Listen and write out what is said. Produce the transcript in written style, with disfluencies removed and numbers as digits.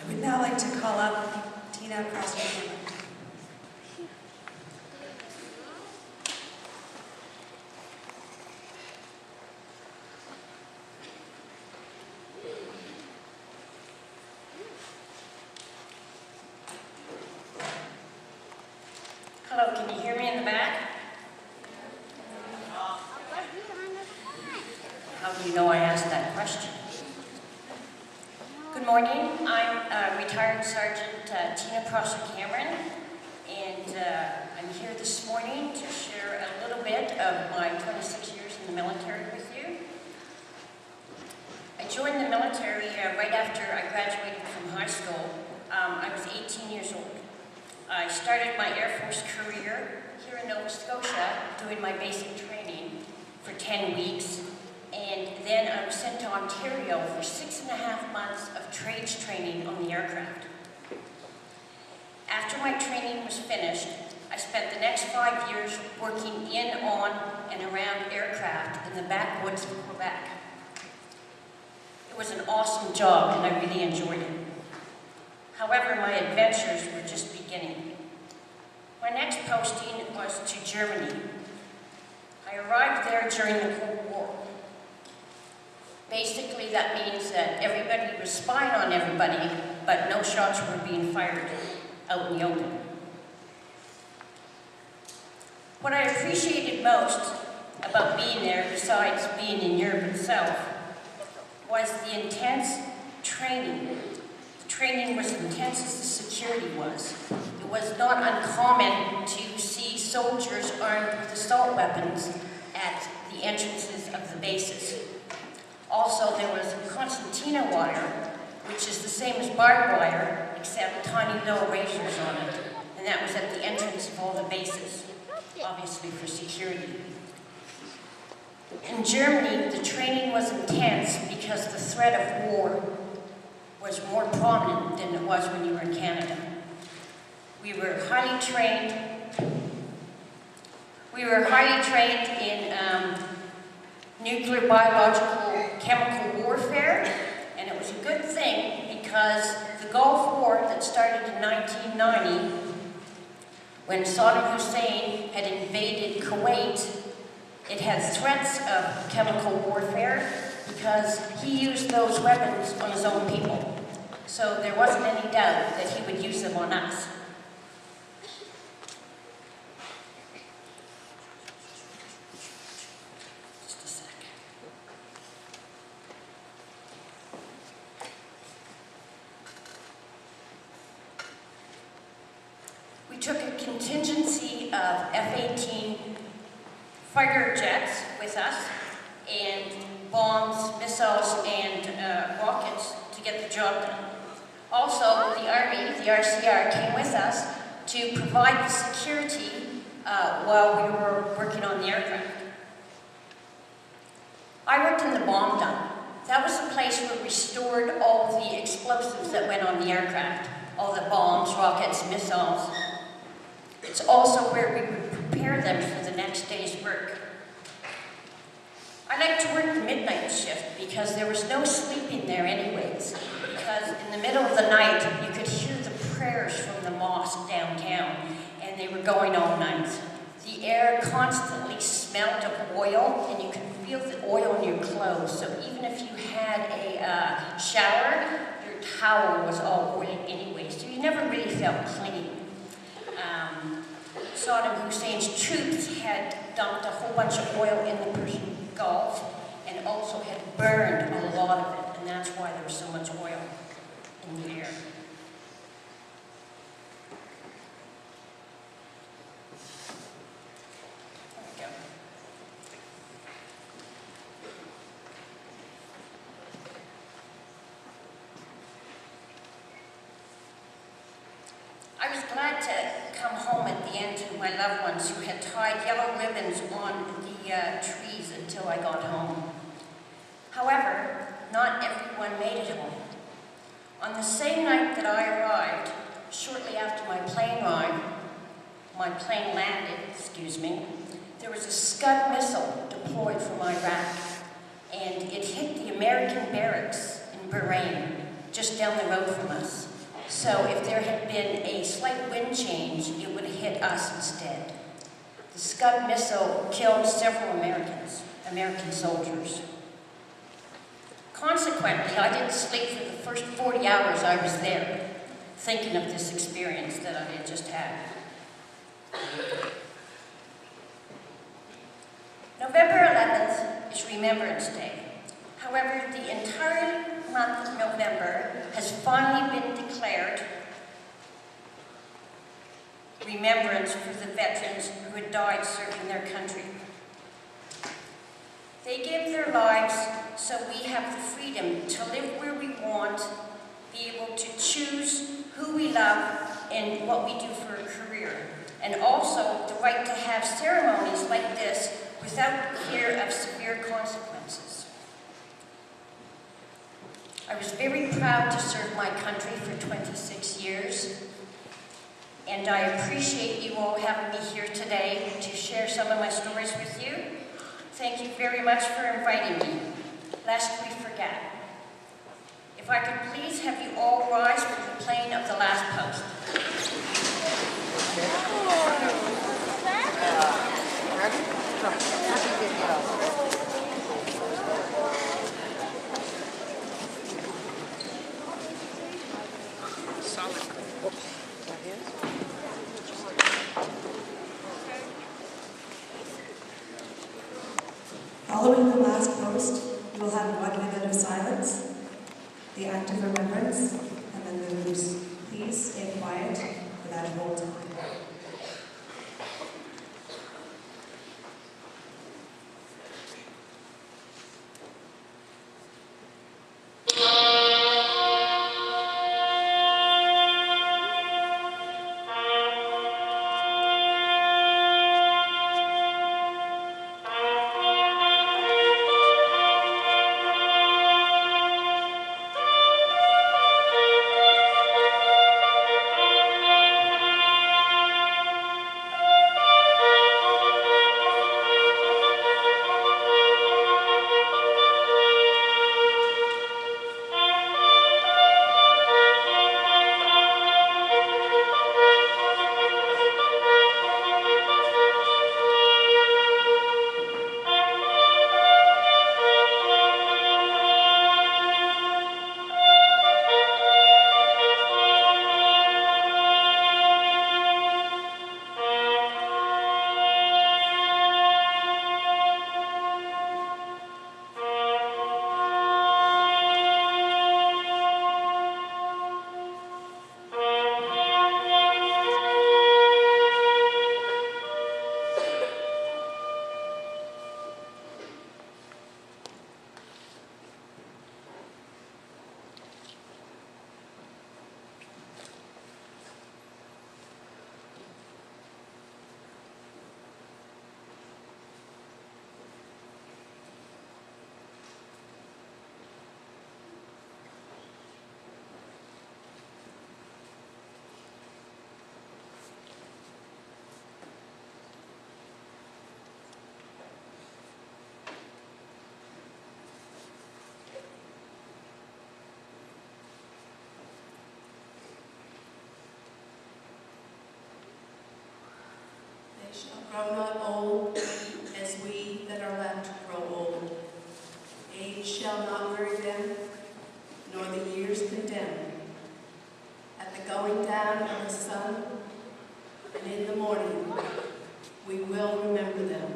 I would now like to call up Tina across the camera. Hello, can you hear me in the back? How do you know I asked that question? Good morning, I'm retired Sergeant Tina Prosser-Cameron, and I'm here this morning to share a little bit of my 26 years in the military with you. I joined the military right after I graduated from high school. I was 18 years old. I started my Air Force career here in Nova Scotia doing my basic training for 10 weeks, and then I was sent to Ontario for 6.5 months of trades training on the aircraft. After my training was finished, I spent the next 5 years working in, on, and around aircraft in the backwoods of Quebec. It was an awesome job and I really enjoyed it. However, my adventures were just beginning. My next posting was to Germany. I arrived there during the Cold War. Basically, that means that everybody was spying on everybody, but no shots were being fired out in the open. What I appreciated most about being there, besides being in Europe itself, was the intense training. The training was as intense as the security was. It was not uncommon to see soldiers armed with assault weapons at the entrances of the bases. Also, there was concertina wire, which is the same as barbed wire, except tiny little razors on it, and that was at the entrance of all the bases, obviously for security. In Germany, the training was intense because the threat of war was more prominent than it was when you were in Canada. We were highly trained in nuclear, biological, chemical warfare, and it was a good thing because the Gulf War that started in 1990, when Saddam Hussein had invaded Kuwait, it had threats of chemical warfare because he used those weapons on his own people. So there wasn't any doubt that he would use them on us. Just a sec. We took a contingency of F-18 fighter jets with us, and bombs, missiles, and rockets to get the job done. Also, the Army, the RCR, came with us to provide the security while we were working on the aircraft. I worked in the bomb dump. That was the place where we stored all the explosives that went on the aircraft, all the bombs, rockets, missiles. It's also where we would prepare them for the next day's work. I like to work the midnight shift because there was no sleeping there anyways. Because in the middle of the night, you could hear the prayers from the mosque downtown, and they were going all night. The air constantly smelled of oil, and you could feel the oil in your clothes. So even if you had a shower, your towel was all oily anyway, so you never really felt clean. Saddam Hussein's troops had dumped a whole bunch of oil in the Persian Gulf and also had burned a lot of it, and that's why there was so much oil in the air. There we go. I was glad to come home at the end to my loved ones who had tied yellow ribbons on the trees until I got home. However, not everyone made it home. On the same night that I arrived, shortly after my plane landed, there was a Scud missile deployed from Iraq, and it hit the American barracks in Bahrain, just down the road from us. So if there had been a slight wind change, it would have hit us instead. The Scud missile killed several American soldiers. Consequently, I didn't sleep for the first 40 hours I was there, thinking of this experience that I had just had. November 11th is Remembrance Day. However, the entire month of November has finally been declared remembrance for the veterans who had died serving their country. They gave their lives so we have the freedom to live where we want, be able to choose who we love and what we do for a career, and also the right to have ceremonies like this without fear of severe consequences. I was very proud to serve my country for 26 years, and I appreciate you all having me here today to share some of my stories with you. Thank you very much for inviting me. Lest we forget. If I could please have you all rise for the playing of the last post. Following the last post, we will have 1 minute of silence, the act of remembrance, and then the news. Please stay quiet for that whole time. Shall grow not old, as we that are left grow old. Age shall not weary them, nor the years condemn. At the going down of the sun, and in the morning, we will remember them.